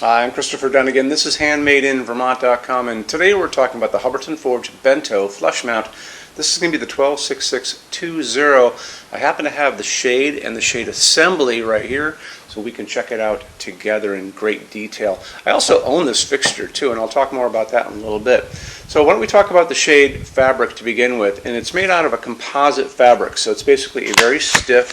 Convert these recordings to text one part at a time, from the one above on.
Hi, I'm Christopher Dunn again. This is HandmadeInVermont.com, and today we're talking about the Hubbardton Forge Bento flush mount. This is going to be the 126620. I happen to have the shade and the shade assembly right here, so we can check it out together in great detail. I also own this fixture too, and I'll talk more about that in a little bit. So why don't we talk about the shade fabric to begin with, and it's made out of a composite fabric, so it's basically a very stiff,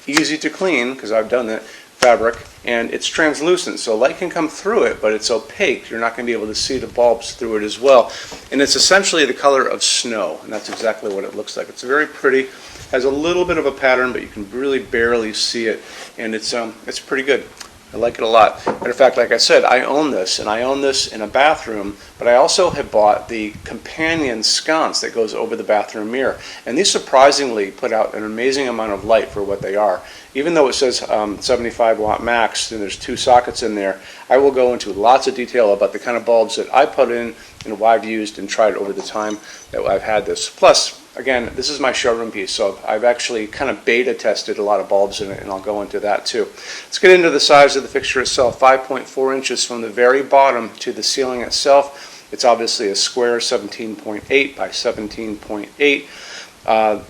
easy to clean, because I've done that, fabric, and it's translucent, so light can come through it, but it's opaque. You're not going to be able to see the bulbs through it as well. And it's essentially the color of snow, and that's exactly what it looks like. It's very pretty, has a little bit of a pattern, but you can really barely see it, and it's pretty good. I like it a lot. Matter of fact, like I said, I own this, and I own this in a bathroom, but I also have bought the companion sconce that goes over the bathroom mirror. And these surprisingly put out an amazing amount of light for what they are. Even though it says 75 watt max, and there's 2 sockets in there, I will go into lots of detail about the kind of bulbs that I put in and what I've used and tried over the time that I've had this. Plus, again, this is my showroom piece, so I've actually kind of beta tested a lot of bulbs in it, and I'll go into that too. Let's get into the size of the fixture itself. 5.4 inches from the very bottom to the ceiling itself. It's obviously a square 17.8 by 17.8.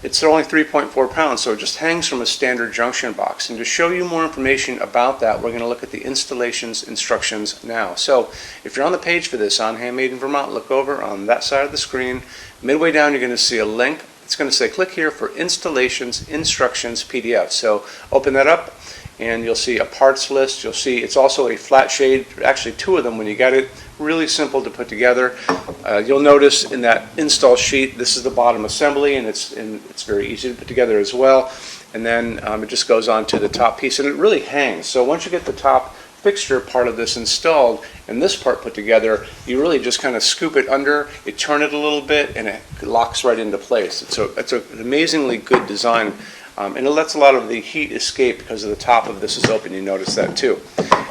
It's only 3.4 pounds, so it just hangs from a standard junction box. And to show you more information about that, we're going to look at the installations instructions now. So if you're on the page for this on Handmade in Vermont, look over on that side of the screen. Midway down, you're going to see a link. It's going to say click here for installations instructions PDF. So open that up, and you'll see a parts list. You'll see it's also a flat shade, actually 2 of them when you get it. Really simple to put together. You'll notice in that install sheet, this is the bottom assembly, and it's very easy to put together as well. And then it just goes on to the top piece, and it really hangs. So once you get the top fixture part of this installed and this part put together, you really just kind of scoop it under, you turn it a little bit, and it locks right into place. It's an amazingly good design. And it lets a lot of the heat escape because of the top of this is open. You notice that too.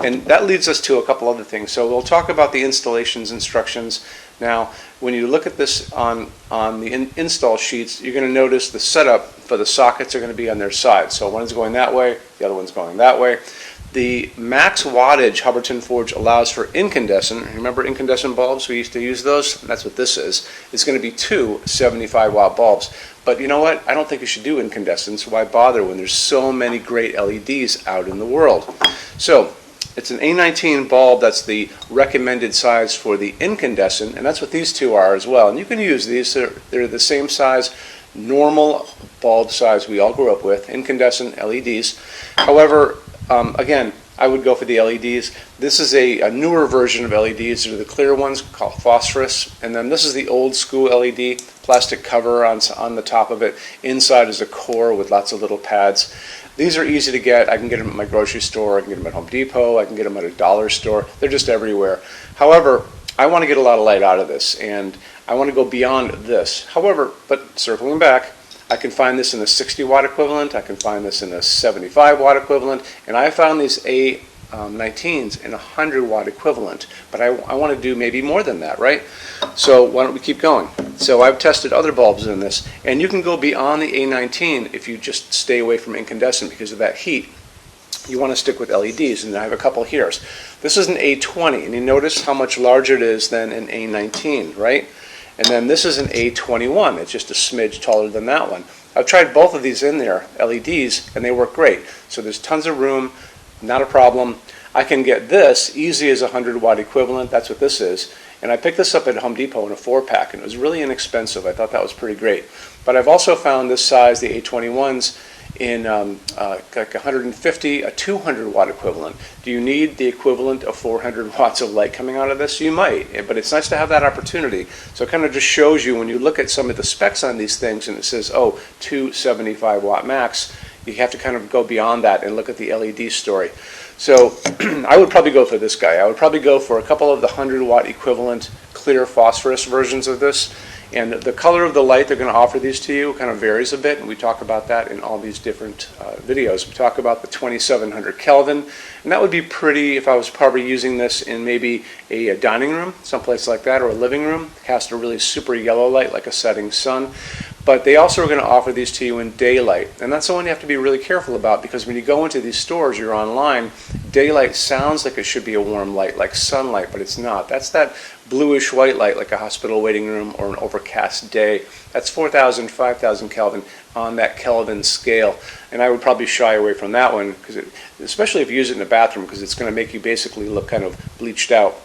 And that leads us to a couple other things. So we'll talk about the installations instructions. Now, when you look at this on the install sheets, you're going to notice the setup for the sockets are going to be on their side. So one is going that way, the other one's going that way. The max wattage Hubbardton Forge allows for incandescent. Remember incandescent bulbs? We used to use those. That's what this is. It's going to be 2 75 watt bulbs. But you know what? I don't think you should do incandescents. Why bother when there's so many great LEDs out in the world? So it's an A19 bulb. That's the recommended size for the incandescent, and that's what these 2 are as well. And you can use these. They're the same size, normal bulb size we all grew up with, incandescent LEDs. However, again, I would go for the LEDs. This is a newer version of LEDs. They're the clear ones called phosphorus. And then this is the old school LED, plastic cover on the top of it. Inside is a core with lots of little pads. These are easy to get. I can get them at my grocery store. I can get them at Home Depot. I can get them at a dollar store. They're just everywhere. However, I want to get a lot of light out of this, and I want to go beyond this. However, but circling back, I can find this in a 60 watt equivalent, I can find this in a 75 watt equivalent, and I found these A19s in a 100 watt equivalent, but I want to do maybe more than that, right? So why don't we keep going? So I've tested other bulbs in this, and you can go beyond the A19 if you just stay away from incandescent because of that heat. You want to stick with LEDs, and I have a couple here. This is an A20, and you notice how much larger it is than an A19, right? And then this is an A21. It's just a smidge taller than that one. I've tried both of these in there, LEDs, and they work great. So there's tons of room, not a problem. I can get this easy as a 100 watt equivalent. That's what this is. And I picked this up at Home Depot in a 4-pack, and it was really inexpensive. I thought that was pretty great. But I've also found this size, the A21s, in like 150, a 200 watt equivalent. Do you need the equivalent of 400 watts of light coming out of this? You might, but it's nice to have that opportunity. So it kind of just shows you when you look at some of the specs on these things and it says, oh, 275 watt max, you have to kind of go beyond that and look at the LED story. So I would probably go for this guy. I would probably go for a couple of the 100 watt equivalent clear phosphorus versions of this. And the color of the light they're going to offer these to you kind of varies a bit, and we talk about that in all these different videos. We talk about the 2700 Kelvin, and that would be pretty if I was probably using this in maybe a dining room, someplace like that, or a living room. Cast a really super yellow light like a setting sun. But they also are going to offer these to you in daylight, and that's the one you have to be really careful about, because when you go into these stores, you're online, Daylight sounds like it should be a warm light, like sunlight, but it's not. That's that bluish white light, like a hospital waiting room or an overcast day. That's 4,000, 5,000 Kelvin on that Kelvin scale. And I would probably shy away from that one, especially if you use it in the bathroom, because it's going to make you basically look kind of bleached out.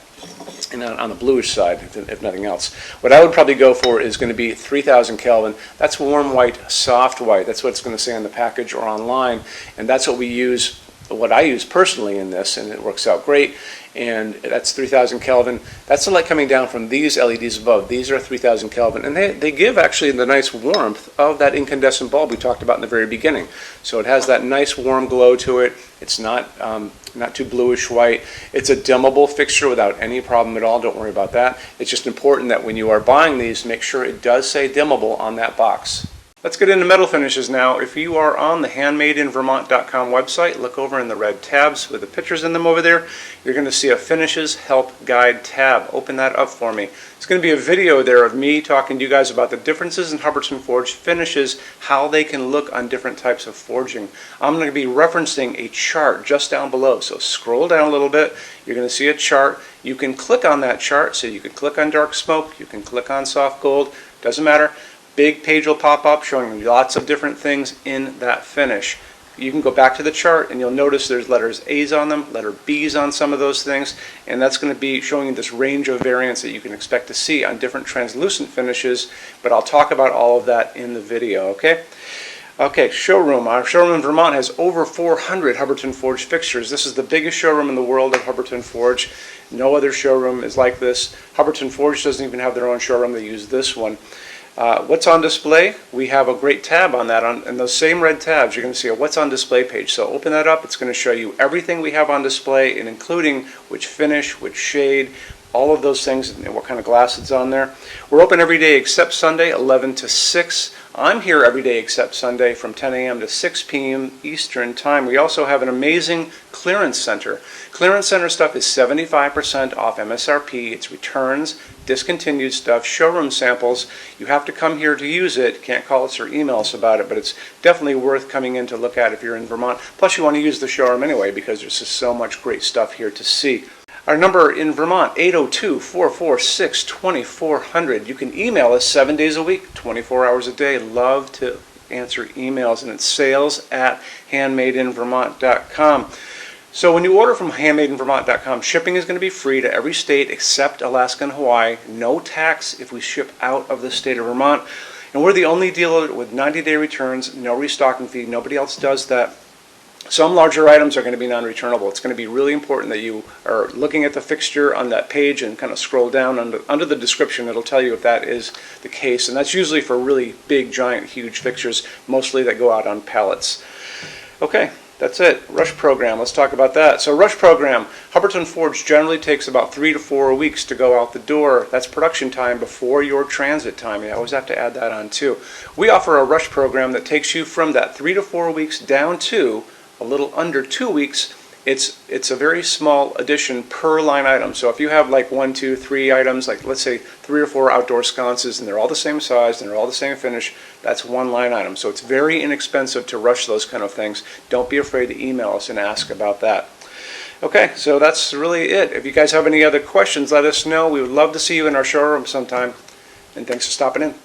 And on the bluish side, if nothing else. What I would probably go for is going to be 3,000 Kelvin. That's warm white, soft white. That's what it's going to say on the package or online. And that's what we use, what I use personally in this, and it works out great. And that's 3,000 Kelvin. That's the light coming down from these LEDs above. These are 3,000 Kelvin. And they give actually the nice warmth of that incandescent bulb we talked about in the very beginning. So it has that nice warm glow to it. It's not too bluish white. It's a dimmable fixture without any problem at all. Don't worry about that. It's just important that when you are buying these, make sure it does say dimmable on that box. Let's get into metal finishes now. If you are on the HandmadeInVermont.com website, look over in the red tabs with the pictures in them over there. You're going to see a Finishes Help Guide tab. Open that up for me. It's going to be a video there of me talking to you guys about the differences in Hubbardton forged finishes, how they can look on different types of forging. I'm going to be referencing a chart just down below, so scroll down a little bit. You're going to see a chart. You can click on that chart, so you can click on dark smoke, you can click on soft gold, doesn't matter. Big page will pop up showing you lots of different things in that finish. You can go back to the chart and you'll notice there's letters A's on them, letter B's on some of those things, and that's going to be showing you this range of variants that you can expect to see on different translucent finishes, but I'll talk about all of that in the video, okay? Okay, showroom. Our showroom in Vermont has over 400 Hubbardton Forge fixtures. This is the biggest showroom in the world of Hubbardton Forge. No other showroom is like this. Hubbardton Forge doesn't even have their own showroom. They use this one. What's on display? We have a great tab on that. And those same red tabs, you're going to see a what's on display page. So open that up. It's going to show you everything we have on display, and including which finish, which shade, all of those things, and what kind of glass it's on there. We're open every day except Sunday, 11 to 6. I'm here every day except Sunday from 10 a.m. to 6 p.m. Eastern Time. We also have an amazing clearance center. Clearance center stuff is 75% off MSRP. It's returns, discontinued stuff, showroom samples. You have to come here to use it. Can't call us or email us about it, but it's definitely worth coming in to look at if you're in Vermont. Plus, you want to use the showroom anyway because there's just so much great stuff here to see. Our number in Vermont, 802-446-2400. You can email us 7 days a week, 24 hours a day. Love to answer emails, and it's sales@HandmadeInVermont.com. So when you order from HandmadeInVermont.com, shipping is going to be free to every state except Alaska and Hawaii. No tax if we ship out of the state of Vermont. And we're the only dealer with 90-day returns, no restocking fee. Nobody else does that. Some larger items are going to be non-returnable. It's going to be really important that you are looking at the fixture on that page and kind of scroll down under the description. It'll tell you if that is the case. And that's usually for really big, giant, huge fixtures, mostly that go out on pallets. Okay, that's it. Rush program. Let's talk about that. So rush program, Hubbardton Forge generally takes about 3 to 4 weeks to go out the door. That's production time before your transit time. You always have to add that on too. We offer a rush program that takes you from that 3 to 4 weeks down to a little under 2 weeks. It's a very small addition per line item. So if you have like 1, 2, 3 items, like let's say 3 or 4 outdoor sconces, and they're all the same size and they're all the same finish, that's one line item. So it's very inexpensive to rush those kind of things. Don't be afraid to email us and ask about that. Okay, so that's really it. If you guys have any other questions, let us know. We would love to see you in our showroom sometime. And thanks for stopping in.